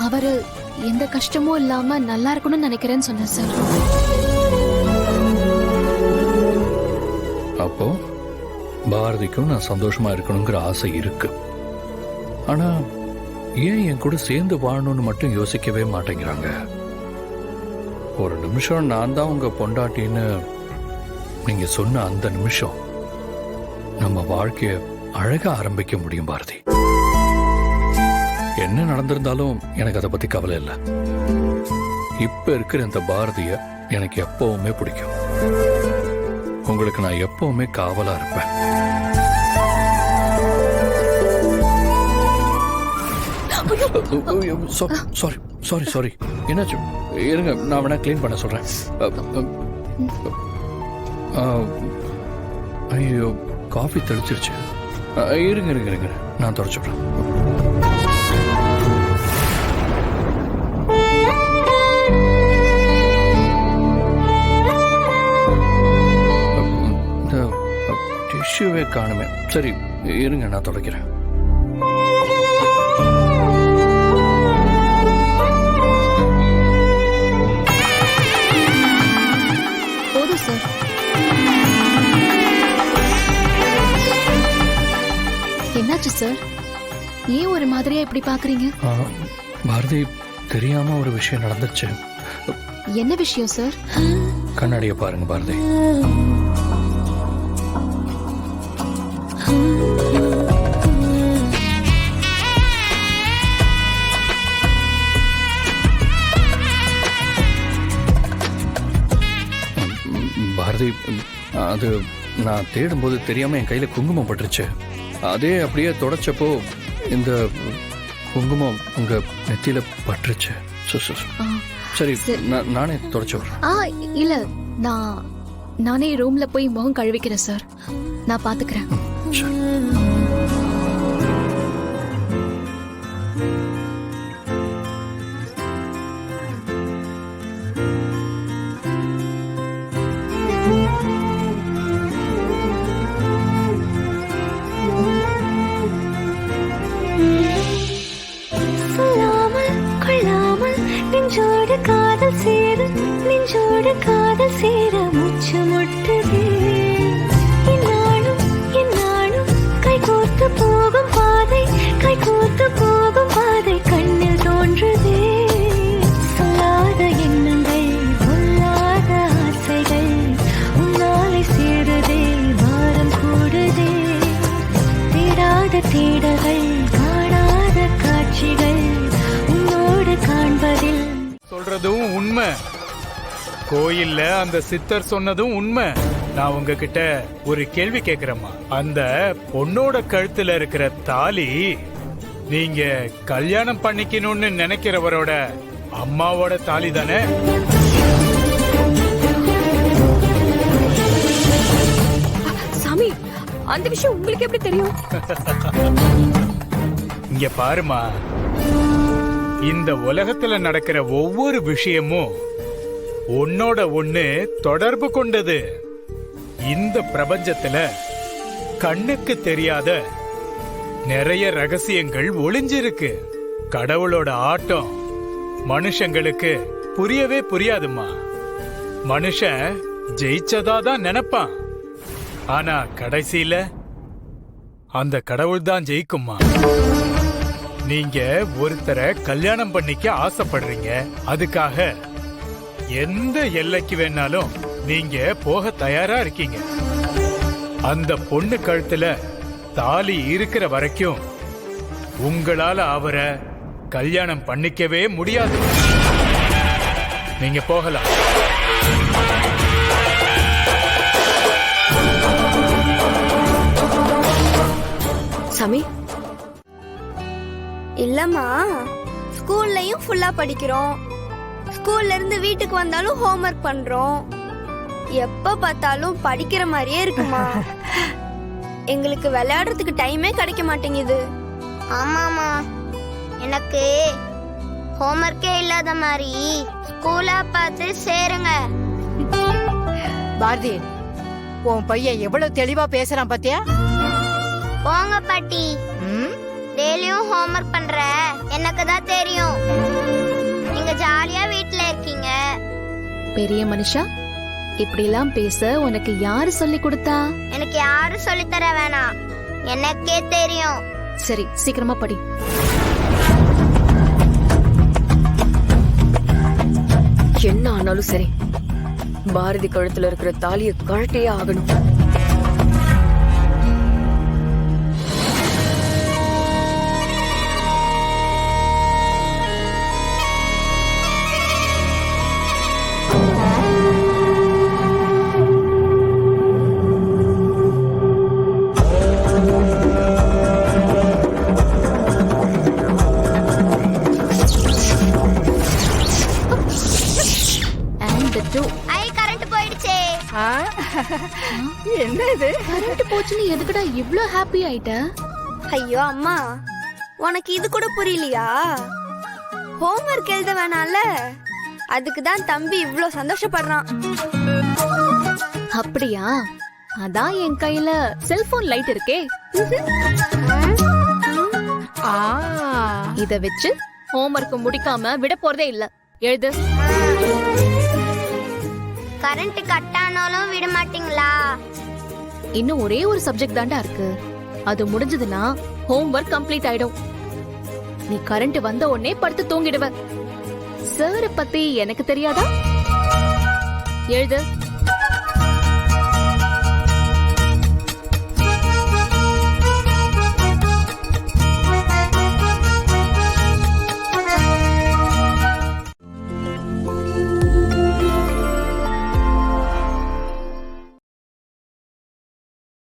அவரு எந்த கஷ்டமும் இல்லாம நல்லா இருக்கணும்னு நினைக்கிறேன்னு சொன்னேன் சார். அப்போ பாரதிக்கும் நான் சந்தோஷமா இருக்கணுங்கிற ஆசை இருக்கு. ஆனா ஏன் என் கூட சேர்ந்து வாழணும்னு மட்டும் யோசிக்கவே மாட்டேங்கிறாங்க? ஒரு நிமிஷம் நான் தான் உங்க பொண்டாட்டின்னு நீங்க சொன்ன அந்த நிமிஷம் நம்ம வாழ்க்கைய அழகா ஆரம்பிக்க முடியும் பாரதி. என்ன நடந்திருந்தாலும் எனக்கு அதை பத்தி கவலை இல்லை. இப்ப இருக்கிற இந்த பாரதிய எனக்கு எப்பவுமே பிடிக்கும். உங்களுக்கு நான் எப்பவுமே காவலா இருப்பேன். சாரி சாரி சாரி, என்னாச்சு? இருங்க, நான் வேணா கிளீன் பண்ண சொல்றேன். ஐயோ, காஃபி தெளிச்சிருச்சு. இருங்க இருங்க இருங்க, நான் தொடச்சுடுறேன். டிஷ்யூவே காணுமே. சரி இருங்க, நான் தொடக்கிறேன். போதும் சார். என்னாச்சு சார்? ஏன் ஒரு மாதிரியா இப்படி பாக்குறீங்க? பாரதி, தெரியாம ஒரு விஷயம் நடந்துச்சு. என்ன விஷயம் சார்? கண்ணாடியை பாருங்க பாரதி. பாரதி, அது நான் தேடும்போது தெரியாம என் கையில குங்குமம் பட்டுருச்சு. அதே அப்படியே தொடச்சப்போ இந்த குங்குமம் உங்க நெத்தியில பட்டுருச்சு. சரி, நானே தொடச்சு விடுறேன். இல்ல, நானே ரூம்ல போய் முகம் கழுவிக்கிறேன் சார். நான் பாத்துக்கிறேன். காதல் சேர மூச்சு முட்டுதே. இந்நாளும் கைகோர்த்து போகும் பாதை கண்ணில் தோன்றுதே. சொல்லாத எண்ணங்கள், சொல்லாத ஆசைகள் உன்னாலை சேருதே. வாரம் கூடுதே. தேடாத தேடல்கள், காணாத காட்சிகள் உன்னோடு காண்பதில். சொல்றதும் உண்மை, கோயில்ல அந்த சித்தர் சொன்னதும் உண்மை. நான் உங்ககிட்ட ஒரு கேள்வி கேக்குறேம்மா. அந்த பொண்ணோட கழுத்துல இருக்கிற தாலி நீங்க கல்யாணம் பண்ணிக்கணும்னு நினைக்கிறவரோட அம்மாவோட தாலி தானே? சாமி, அந்த விஷயம் உங்களுக்கு எப்படி தெரியும்? இங்க பாருமா, இந்த உலகத்துல நடக்கிற ஒவ்வொரு விஷயமும் உன்னோட ஒண்ணு தொடர்பு கொண்டது. இந்த பிரபஞ்சத்துல கண்ணுக்கு தெரியாத நிறைய ரகசியங்கள் ஒளிஞ்சிருக்கு. கடவுளோட ஆட்டம் மனுஷங்களுக்கு புரியவே புரியாதுமா. மனுஷன் ஜெயிச்சதாதான் நினைப்பான். ஆனா கடைசியில அந்த கடவுள் தான் ஜெயிக்குமா. நீங்க ஒருத்தரை கல்யாணம் பண்ணிக்க ஆசைப்படுறீங்க. அதுக்காக எந்த எல்லைக்கு வேணாலும் நீங்க போக தயாரா இருக்கீங்க. அந்த பொண்ணு கழுத்துல தாலி இருக்கிற வரைக்கும் உங்களால அவரை கல்யாணம் பண்ணிக்கவே முடியாது. நீங்க போகலாம். சாமி, இல்லம்மா, ஸ்கூல்லையும் ஃபுல்லா படிக்கிறோம். ஸ்கூல்ல இருந்து வீட்டுக்கு வந்தாலும் ஹோம்வொர்க் பண்றோம். எப்ப பார்த்தாலும் படிக்கிற மாதிரியே இருக்குமா. எங்களுக்கு விளையாடுறதுக்கு டைமே கிடைக்க மாட்டேங்குது. ஆமாமா, எனக்கு ஹோம்வொர்க்கே இல்லாத மாதிரி ஸ்கூலா பார்த்து சேருங்க. பாரதி, உன் பையன் எவ்வளவு தெளிவா பேசுறான் பாத்தியா? போங்க பாட்டி. டெய்லியும் ஹோம்ஒர்க் பண்ற எனக்கு தான் தெரியும். நீங்க ஜாலியா வீட்ல இருக்கீங்க. பெரிய மனுஷா, இப்படிலாம் பேச உனக்கு யாரு சொல்லி கொடுத்தா? எனக்கு யாரும் சொல்லித் தர வேணாம், எனக்கே தெரியும். சரி, சீக்கிரமா படி. என்ன ஆனாலும் சரி, பாரதி கழுத்துல இருக்கிற தாலியை கழட்டியே ஆகணும். And the two. ஐ கரண்ட் போயிடுச்சே. என்ன இது? கரண்ட் போச்சுன்னு எதுக்குடா இவ்ளோ ஹாப்பி ஆயிட்ட? ஐயோ அம்மா, உனக்கு இது கூட புரியலையா? ஹோம்ஒர்க் எழுத வேணாம்ல, அதுக்கு தான் தம்பி இவ்ளோ சந்தோஷப்படுறான். அப்படியா? அதான் என் கையில செல்போன் லைட் இருக்கே, இத வச்சு ஹோம்ஒர்க் முடிக்காம விட போறதே இல்ல. எழுது. கரண்ட் கட் ஆனாலும் விட மாட்டீங்களா? இன்னும் ஒரே ஒரு சப்ஜெக்ட் தாண்டா இருக்கு, அது முடிஞ்சதுன்னா ஹோம்ஒர்க் கம்ப்ளீட் ஆயிடும். நீ கரண்ட் வந்த உடனே படுத்து தூங்கிடுவ. சார பத்தி எனக்கு தெரியாதா? எழுது.